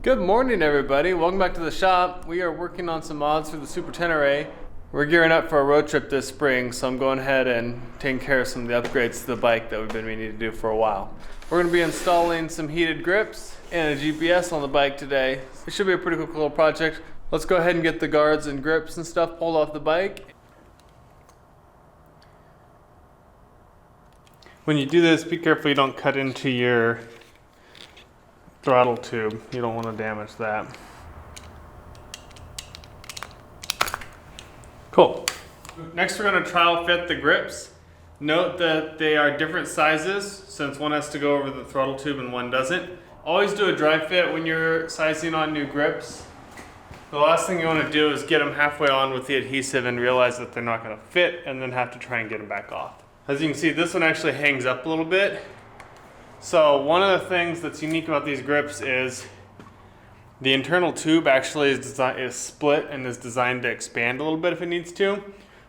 Good morning, everybody. Welcome back to the shop. We are working on some mods for the Super Tenere. We're gearing up for a road trip this spring, so I'm going ahead and taking care of some of the upgrades to the bike that we've been meaning to do for a while. We're going to be installing some heated grips and a GPS on the bike today. It should be a pretty cool little project. Let's go ahead and get the guards and grips and stuff pulled off the bike. When you do this, be careful you don't cut into your throttle tube. You don't want to damage that. Cool. Next, we're going to trial fit the grips. Note that they are different sizes since one has to go over the throttle tube and one doesn't. Always do a dry fit when you're sizing on new grips. The last thing you want to do is get them halfway on with the adhesive and realize that they're not going to fit and then have to try and get them back off. As you can see, this one actually hangs up a little bit. So one of the things that's unique about these grips is the internal tube actually is split and is designed to expand a little bit if it needs to,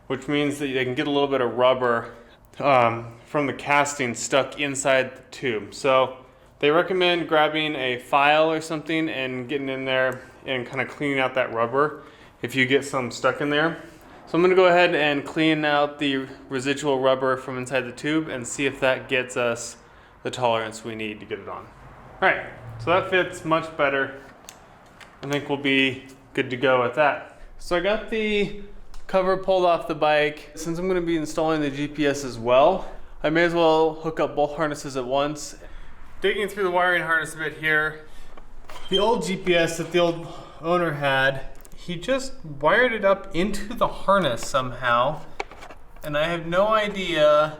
which means that they can get a little bit of rubber from the casting stuck inside the tube. So they recommend grabbing a file or something and getting in there and kind of cleaning out that rubber if you get some stuck in there. So I'm going to go ahead and clean out the residual rubber from inside the tube and see if that gets us the tolerance we need to get it on. Alright, so that fits much better. I think we'll be good to go with that. So I got the cover pulled off the bike. Since I'm going to be installing the GPS as well, I may as well hook up both harnesses at once. Digging through the wiring harness a bit here. The old GPS that the old owner had, he just wired it up into the harness somehow, and I have no idea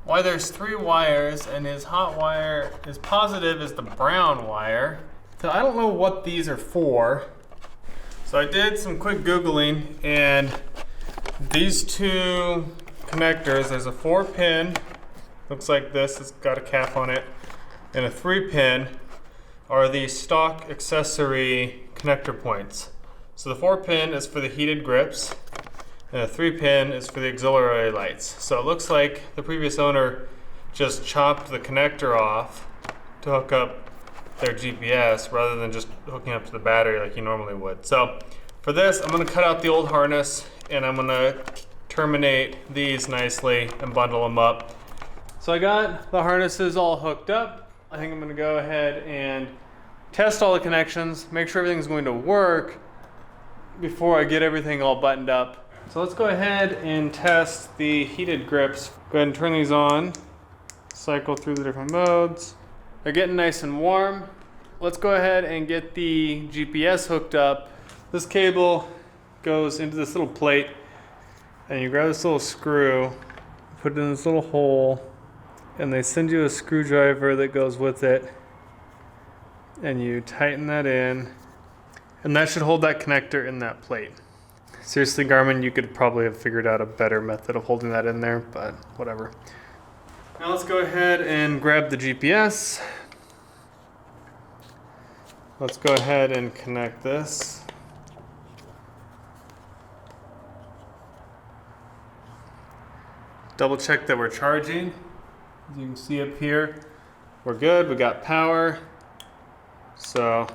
why there's 3 wires and his hot wire is positive is the brown wire. So I don't know what these are for. So I did some quick Googling, and these 2 connectors, there's a 4-pin, looks like this, it's got a cap on it, and a 3-pin are the stock accessory connector points. So the 4-pin is for the heated grips, and the 3-pin is for the auxiliary lights. So it looks like the previous owner just chopped the connector off to hook up their GPS rather than just hooking up to the battery like you normally would. So for this, I'm going to cut out the old harness and I'm going to terminate these nicely and bundle them up. So I got the harnesses all hooked up. I think I'm going to go ahead and test all the connections, make sure everything's going to work before I get everything all buttoned up. So let's go ahead and test the heated grips. Go ahead and turn these on, cycle through the different modes. They're getting nice and warm. Let's go ahead and get the GPS hooked up. This cable goes into this little plate, and you grab this little screw, put it in this little hole, and they send you a screwdriver that goes with it, and you tighten that in, and that should hold that connector in that plate. Seriously, Garmin, you could probably have figured out a better method of holding that in there, but whatever. Now let's go ahead and grab the GPS. Let's go ahead and connect this. Double check that we're charging. As you can see up here, we're good. We got power. So,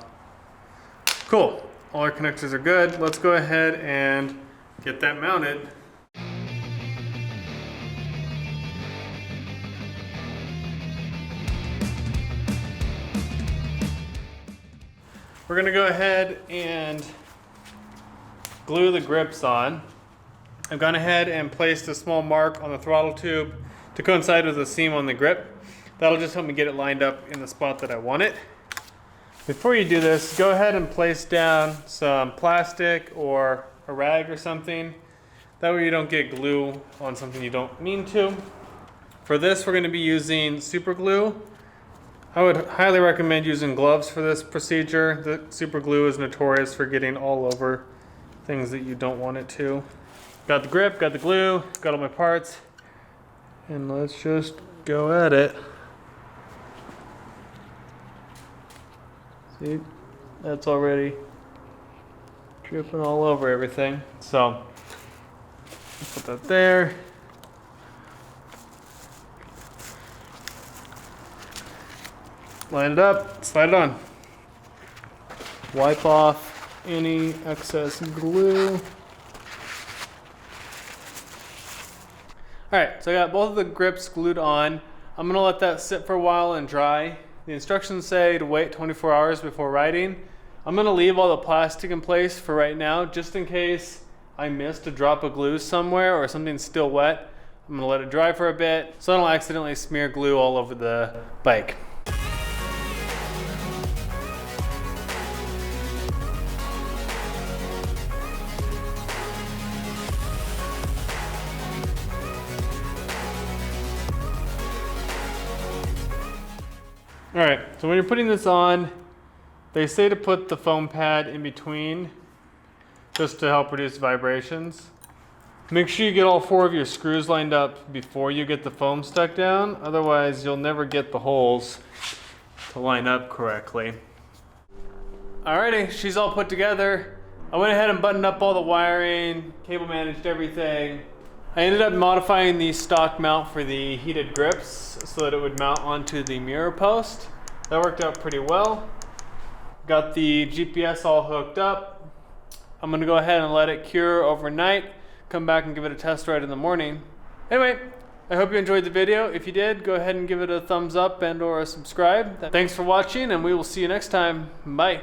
cool. All our connectors are good. Let's go ahead and get that mounted. We're going to go ahead and glue the grips on. I've gone ahead and placed a small mark on the throttle tube to coincide with the seam on the grip. That'll just help me get it lined up in the spot that I want it. Before you do this, go ahead and place down some plastic or a rag or something. That way you don't get glue on something you don't mean to. For this, we're going to be using super glue. I would highly recommend using gloves for this procedure. The super glue is notorious for getting all over things that you don't want it to. Got the grip, got the glue, got all my parts, and let's just go at it. See, that's already dripping all over everything. So, put that there. line it up, slide it on. Wipe off any excess glue. Alright, so I got both of the grips glued on. I'm going to let that sit for a while and dry. The instructions say to wait 24 hours before riding. I'm going to leave all the plastic in place for right now, just in case I missed a drop of glue somewhere or something's still wet. I'm going to let it dry for a bit so I don't accidentally smear glue all over the bike. Alright, so when you're putting this on, they say to put the foam pad in between just to help reduce vibrations. Make sure you get all 4 of your screws lined up before you get the foam stuck down, otherwise you'll never get the holes to line up correctly. Alrighty, she's all put together. I went ahead and buttoned up all the wiring, cable managed everything. I ended up modifying the stock mount for the heated grips so that it would mount onto the mirror post. That worked out pretty well. Got the GPS all hooked up. I'm gonna go ahead and let it cure overnight, come back and give it a test ride in the morning. Anyway, I hope you enjoyed the video. If you did, go ahead and give it a thumbs up and or a subscribe. Thanks for watching, and we will see you next time. Bye.